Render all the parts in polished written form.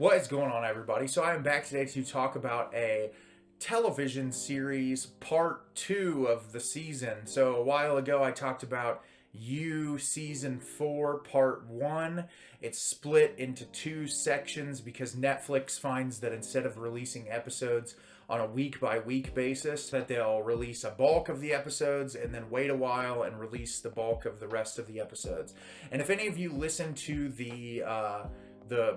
What is going on, everybody? So I am back today to talk about a television series part 2 of the season. So a while ago I talked about You season 4 part 1. It's split into 2 sections because Netflix finds that instead of releasing episodes on a week by week basis, that they'll release a bulk of the episodes and then wait a while and release the bulk of the rest of the episodes. And if any of you listened to the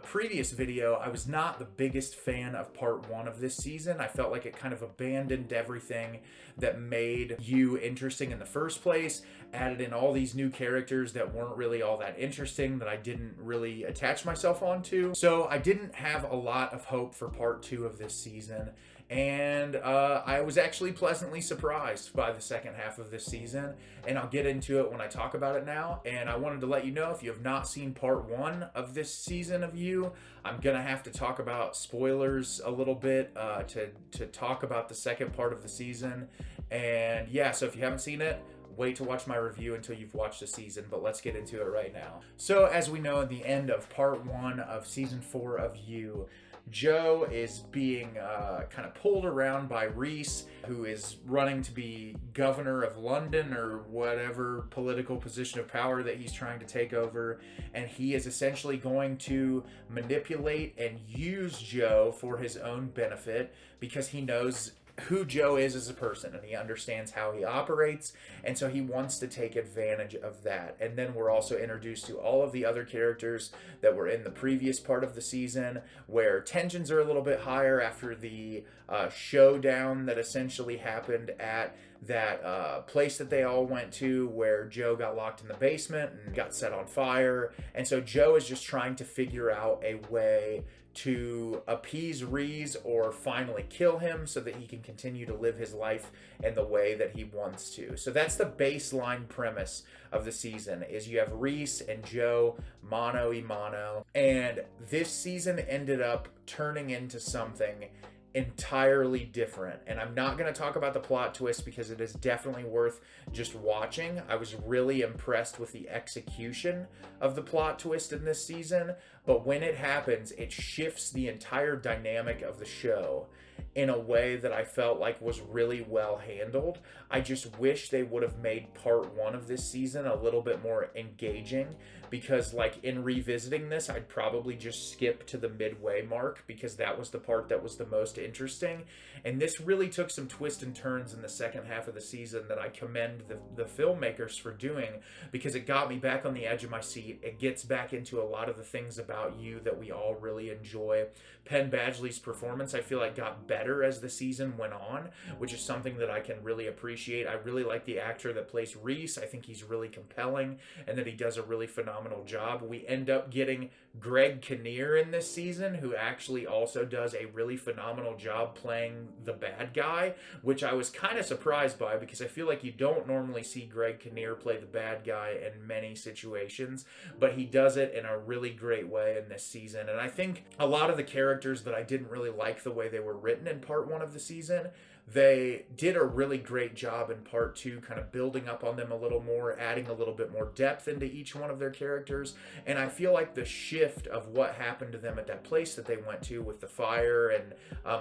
previous video, I was not the biggest fan of part 1 of this season. I felt like it kind of abandoned everything that made You interesting in the first place, added in all these new characters that weren't really all that interesting, that I didn't really attach myself onto. So I didn't have a lot of hope for part 2 of this season, and I was actually pleasantly surprised by the second half of this season, and I'll get into it when I talk about it now. And I wanted to let you know, if you have not seen part 1 of this season of You, I'm gonna have to talk about spoilers a little bit to talk about the second part of the season. And yeah, so if you haven't seen it, wait to watch my review until you've watched the season, but let's get into it right now. So as we know, at the end of part 1 of season 4 of You, Joe is being kind of pulled around by Reese, who is running to be governor of London or whatever political position of power that he's trying to take over. And he is essentially going to manipulate and use Joe for his own benefit because he knows who Joe is as a person and he understands how he operates, and so he wants to take advantage of that. And then we're also introduced to all of the other characters that were in the previous part of the season, where tensions are a little bit higher after the showdown that essentially happened at that place that they all went to, where Joe got locked in the basement and got set on fire. And so Joe is just trying to figure out a way to appease Reese or finally kill him so that he can continue to live his life in the way that he wants to. So that's the baseline premise of the season, is you have Reese and Joe mano a mano, and this season ended up turning into something entirely different. And I'm not going to talk about the plot twist because it is definitely worth just watching. I was really impressed with the execution of the plot twist in this season, but when it happens, it shifts the entire dynamic of the show in a way that I felt like was really well handled. I just wish they would have made part 1 of this season a little bit more engaging, because like in revisiting this, I'd probably just skip to the midway mark because that was the part that was the most interesting. And this really took some twists and turns in the second half of the season that I commend the filmmakers for doing, because it got me back on the edge of my seat. It gets back into a lot of the things about You that we all really enjoy. Penn Badgley's performance, I feel like, got better as the season went on, which is something that I can really appreciate. I really like the actor that plays Reese. I think he's really compelling and that he does a really phenomenal job. We end up getting Greg Kinnear in this season, who actually also does a really phenomenal job playing the bad guy, which I was kind of surprised by because I feel like you don't normally see Greg Kinnear play the bad guy in many situations, but he does it in a really great way in this season. And I think a lot of the characters that I didn't really like the way they were written in part 1 of the season, they did a really great job in part 2, kind of building up on them a little more, adding a little bit more depth into each one of their characters. And I feel like the shift of what happened to them at that place that they went to with the fire and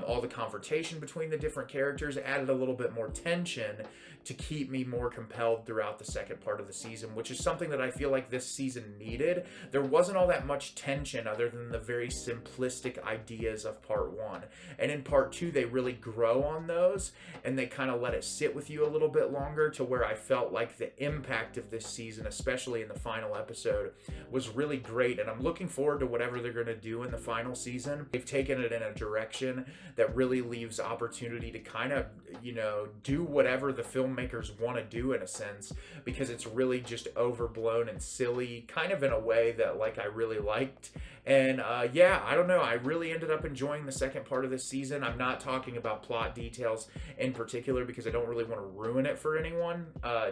all the confrontation between the different characters added a little bit more tension to keep me more compelled throughout the second part of the season, which is something that I feel like this season needed. There wasn't all that much tension other than the very simplistic ideas of part 1. And in part 2, they really grow on those, and they kind of let it sit with you a little bit longer, to where I felt like the impact of this season, especially in the final episode, was really great. And I'm looking forward to whatever they're going to do in the final season. They've taken it in a direction that really leaves opportunity to kind of, do whatever the filmmakers want to do, in a sense, because it's really just overblown and silly, kind of in a way that like I really liked. And yeah, I don't know, I really ended up enjoying the second part of this season. I'm not talking about plot details in particular because I don't really want to ruin it for anyone,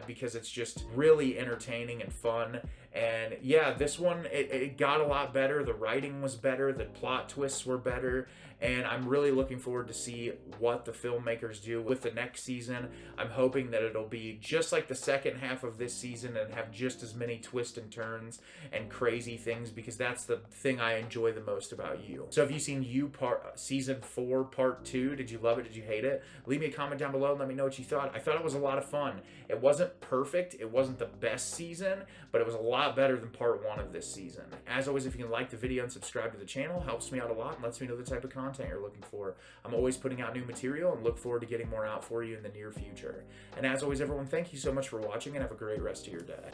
because it's just really entertaining and fun. And yeah, this one, it got a lot better. The writing was better, the plot twists were better, and I'm really looking forward to see what the filmmakers do with the next season. I'm hoping that it'll be just like the second half of this season and have just as many twists and turns and crazy things, because that's the thing thing I enjoy the most about You. So have you seen You season 4 part 2? Did you love it? Did you hate it? Leave me a comment down below and let me know what you thought. I thought it was a lot of fun. It wasn't perfect. It wasn't the best season, but it was a lot better than part 1 of this season. As always, if you can like the video and subscribe to the channel, helps me out a lot and lets me know the type of content you're looking for. I'm always putting out new material and look forward to getting more out for you in the near future. And as always, everyone, thank you so much for watching and have a great rest of your day.